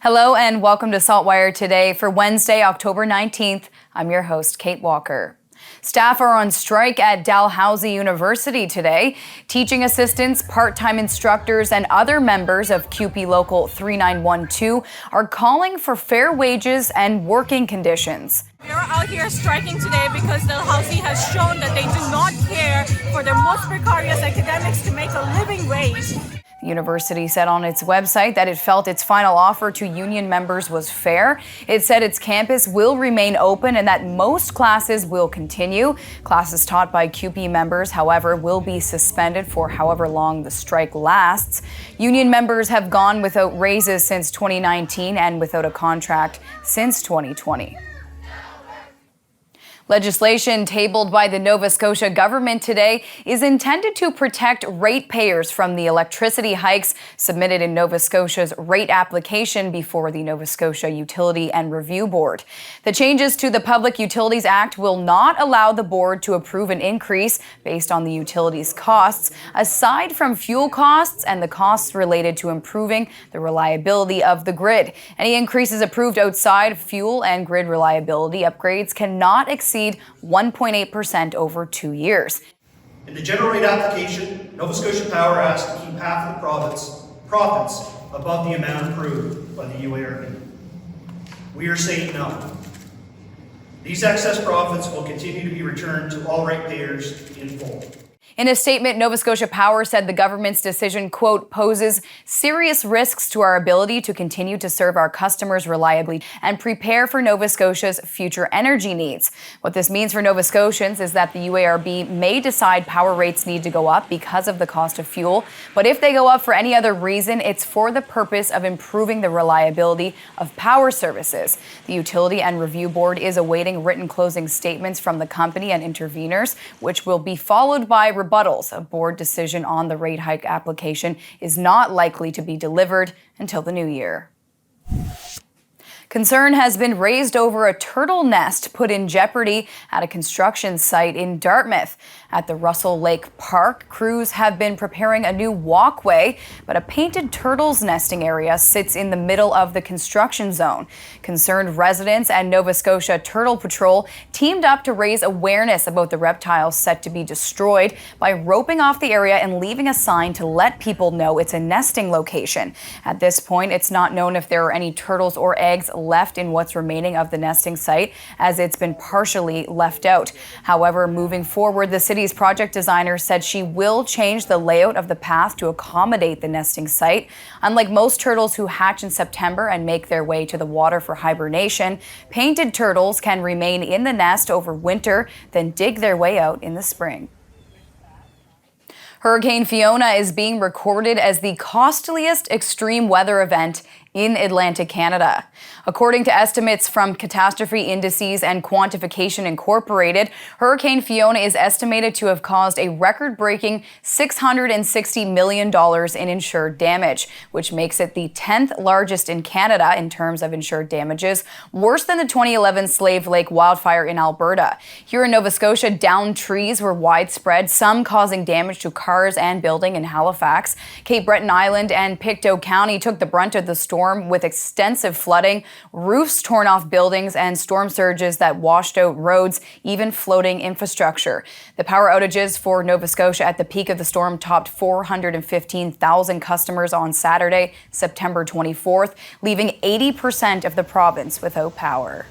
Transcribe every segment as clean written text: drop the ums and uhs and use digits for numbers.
Hello and welcome to SaltWire today for Wednesday, October 19th. I'm your host, Kate Walker. Staff are on strike at Dalhousie University today. Teaching assistants, part-time instructors, and other members of CUPE Local 3912 are calling for fair wages and working conditions. We are out here striking today because Dalhousie has shown that they do not care for their most precarious academics to make a living wage. The university said on its website that it felt its final offer to union members was fair. It said its campus will remain open and that most classes will continue. Classes taught by CUPE members, however, will be suspended for however long the strike lasts. Union members have gone without raises since 2019 and without a contract since 2020. Legislation tabled by the Nova Scotia government today is intended to protect ratepayers from the electricity hikes submitted in Nova Scotia's rate application before the Nova Scotia Utility and Review Board. The changes to the Public Utilities Act will not allow the board to approve an increase based on the utilities costs, aside from fuel costs and the costs related to improving the reliability of the grid. Any increases approved outside fuel and grid reliability upgrades cannot exceed 1.8% over 2 years. In the general rate application, Nova Scotia Power asked to keep half of the profits above the amount approved by the UARB. We are saying no. These excess profits will continue to be returned to all ratepayers in full. In a statement, Nova Scotia Power said the government's decision, quote, poses serious risks to our ability to continue to serve our customers reliably and prepare for Nova Scotia's future energy needs. What this means for Nova Scotians is that the UARB may decide power rates need to go up because of the cost of fuel, but if they go up for any other reason, it's for the purpose of improving the reliability of power services. The Utility and Review Board is awaiting written closing statements from the company and interveners, which will be followed by rebuttals. A board decision on the rate hike application is not likely to be delivered until the new year. Concern has been raised over a turtle nest put in jeopardy at a construction site in Dartmouth. At the Russell Lake Park, crews have been preparing a new walkway, but a painted turtle's nesting area sits in the middle of the construction zone. Concerned residents and Nova Scotia Turtle Patrol teamed up to raise awareness about the reptiles set to be destroyed by roping off the area and leaving a sign to let people know it's a nesting location. At this point, it's not known if there are any turtles or eggs left in what's remaining of the nesting site, as it's been partially left out. However, moving forward, the city's project designer said she will change the layout of the path to accommodate the nesting site. Unlike most turtles who hatch in September and make their way to the water for hibernation, painted turtles can remain in the nest over winter, then dig their way out in the spring. Hurricane Fiona is being recorded as the costliest extreme weather event in Atlantic Canada. According to estimates from Catastrophe Indices and Quantification Incorporated, Hurricane Fiona is estimated to have caused a record-breaking $660 million in insured damage, which makes it the 10th largest in Canada in terms of insured damages, worse than the 2011 Slave Lake wildfire in Alberta. Here in Nova Scotia, downed trees were widespread, some causing damage to cars and building in Halifax. Cape Breton Island and Pictou County took the brunt of the storm, with extensive flooding, roofs torn off buildings, and storm surges that washed out roads, even floating infrastructure. The power outages for Nova Scotia at the peak of the storm topped 415,000 customers on Saturday, September 24th, leaving 80% of the province without power.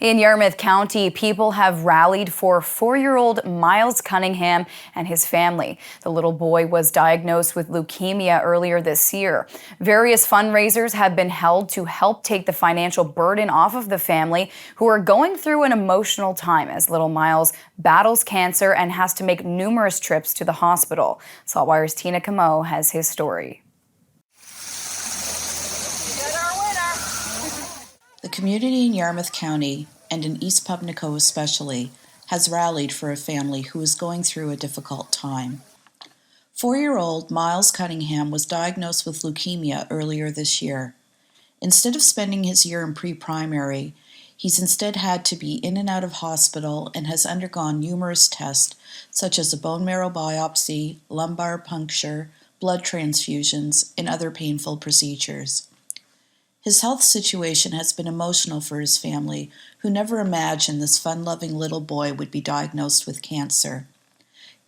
In Yarmouth County, people have rallied for 4-year-old Miles Cunningham and his family. The little boy was diagnosed with leukemia earlier this year. Various fundraisers have been held to help take the financial burden off of the family, who are going through an emotional time as little Miles battles cancer and has to make numerous trips to the hospital. SaltWire's Tina Camo has his story. The community in Yarmouth County, and in East Pubnico especially, has rallied for a family who is going through a difficult time. 4-year-old Miles Cunningham was diagnosed with leukemia earlier this year. Instead of spending his year in pre-primary, he's instead had to be in and out of hospital and has undergone numerous tests, such as a bone marrow biopsy, lumbar puncture, blood transfusions, and other painful procedures. His health situation has been emotional for his family, who never imagined this fun-loving little boy would be diagnosed with cancer.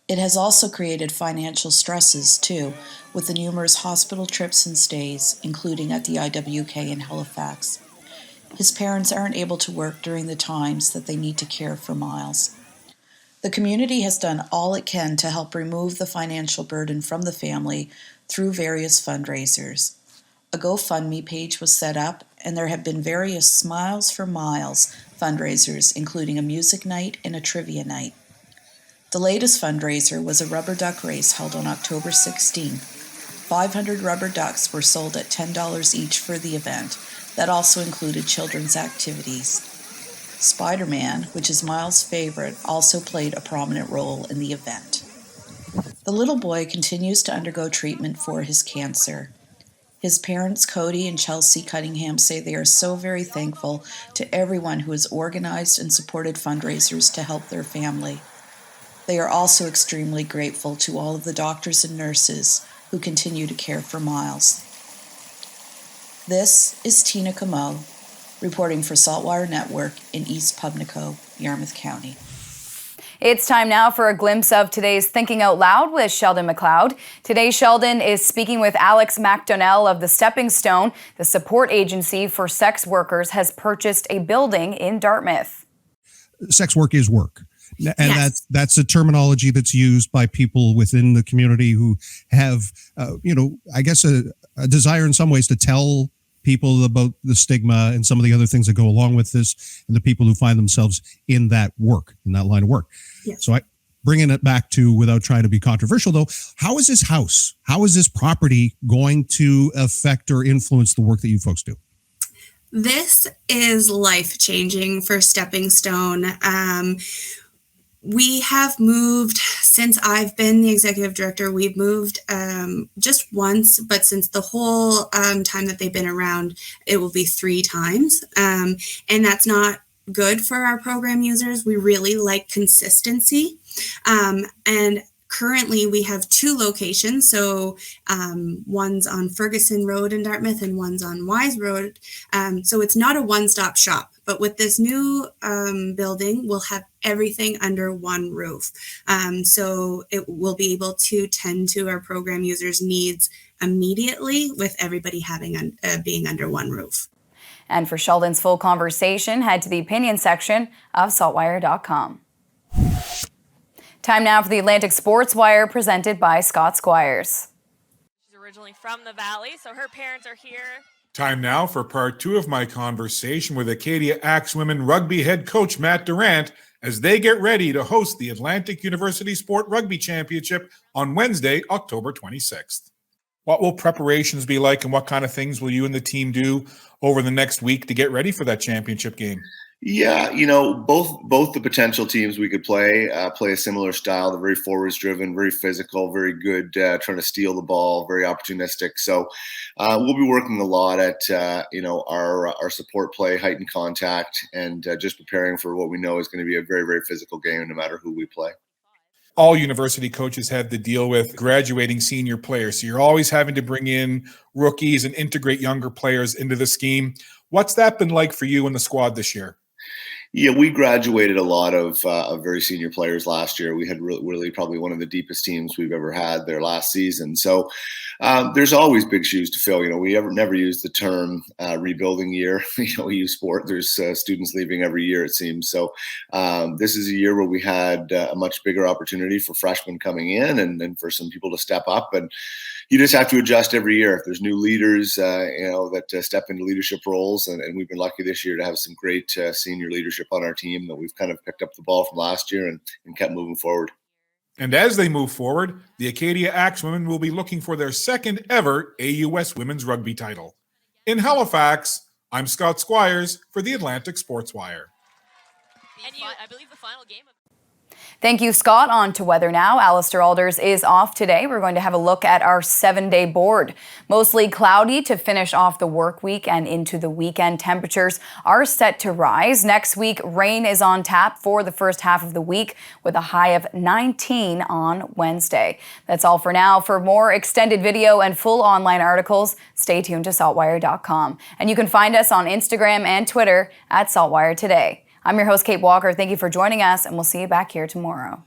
It has also created financial stresses, too, with the numerous hospital trips and stays, including at the IWK in Halifax. His parents aren't able to work during the times that they need to care for Miles. The community has done all it can to help remove the financial burden from the family through various fundraisers. A GoFundMe page was set up, and there have been various Smiles for Miles fundraisers, including a music night and a trivia night. The latest fundraiser was a rubber duck race held on October 16th. 500 rubber ducks were sold at $10 each for the event. That also included children's activities. Spider-Man, which is Miles' favorite, also played a prominent role in the event. The little boy continues to undergo treatment for his cancer. His parents, Cody and Chelsea Cunningham, say they are so very thankful to everyone who has organized and supported fundraisers to help their family. They are also extremely grateful to all of the doctors and nurses who continue to care for Miles. This is Tina Camo, reporting for SaltWire Network in East Pubnico, Yarmouth County. It's time now for a glimpse of today's Thinking Out Loud with Sheldon McLeod. Today, Sheldon is speaking with Alex MacDonnell of the Stepping Stone. The support agency for sex workers has purchased a building in Dartmouth. Sex work is work. And Yes. that's a terminology that's used by people within the community who have, I guess a desire in some ways to tell people about the stigma and some of the other things that go along with this, and the people who find themselves in that line of work. Yes. So bringing it back to, without trying to be controversial though, how is this house, how is this property going to affect or influence the work that you folks do? This is life-changing for Stepping Stone. We have moved since I've been the executive director. We've moved just once, but since the whole time that they've been around, it will be 3 times. And that's not good for our program users. We really like consistency. And currently we have 2 locations. So one's on Ferguson Road in Dartmouth and one's on Wise Road. So it's not a one-stop shop. But with this new building, we'll have everything under one roof. So it will be able to tend to our program users' needs immediately with everybody having being under one roof. And for Sheldon's full conversation, head to the opinion section of saltwire.com. Time now for the Atlantic Sports Wire, presented by Scott Squires. She's originally from the Valley, so her parents are here. Time now for part 2 of my conversation with Acadia Axe women rugby head coach Matt Durant as they get ready to host the Atlantic University Sport Rugby Championship on Wednesday, October 26th. What will preparations be like, and what kind of things will you and the team do over the next week to get ready for that championship game? Yeah, both the potential teams we could play a similar style. They're very forwards driven, very physical, very good trying to steal the ball, very opportunistic. So we'll be working a lot at our support play, heightened contact, and just preparing for what we know is going to be a very, very physical game no matter who we play. All university coaches have to deal with graduating senior players. So you're always having to bring in rookies and integrate younger players into the scheme. What's that been like for you and the squad this year? Yeah, we graduated a lot of very senior players last year. We had really probably one of the deepest teams we've ever had there last season. So there's always big shoes to fill. We never use the term rebuilding year. We use sport. There's students leaving every year, it seems. So this is a year where we had a much bigger opportunity for freshmen coming in and for some people to step up. And you just have to adjust every year. If there's new leaders, that step into leadership roles, and we've been lucky this year to have some great senior leadership on our team that we've kind of picked up the ball from last year and kept moving forward. And as they move forward, the Acadia Axe women will be looking for their second ever AUS women's rugby title. In Halifax, I'm Scott Squires for the Atlantic Sports Wire. And I believe the final game of Thank you, Scott. On to weather now. Alistair Alders is off today. We're going to have a look at our 7-day board. Mostly cloudy to finish off the work week and into the weekend. Temperatures are set to rise. Next week, rain is on tap for the first half of the week with a high of 19 on Wednesday. That's all for now. For more extended video and full online articles, stay tuned to saltwire.com. And you can find us on Instagram and Twitter at SaltWire Today. I'm your host, Kate Walker. Thank you for joining us, and we'll see you back here tomorrow.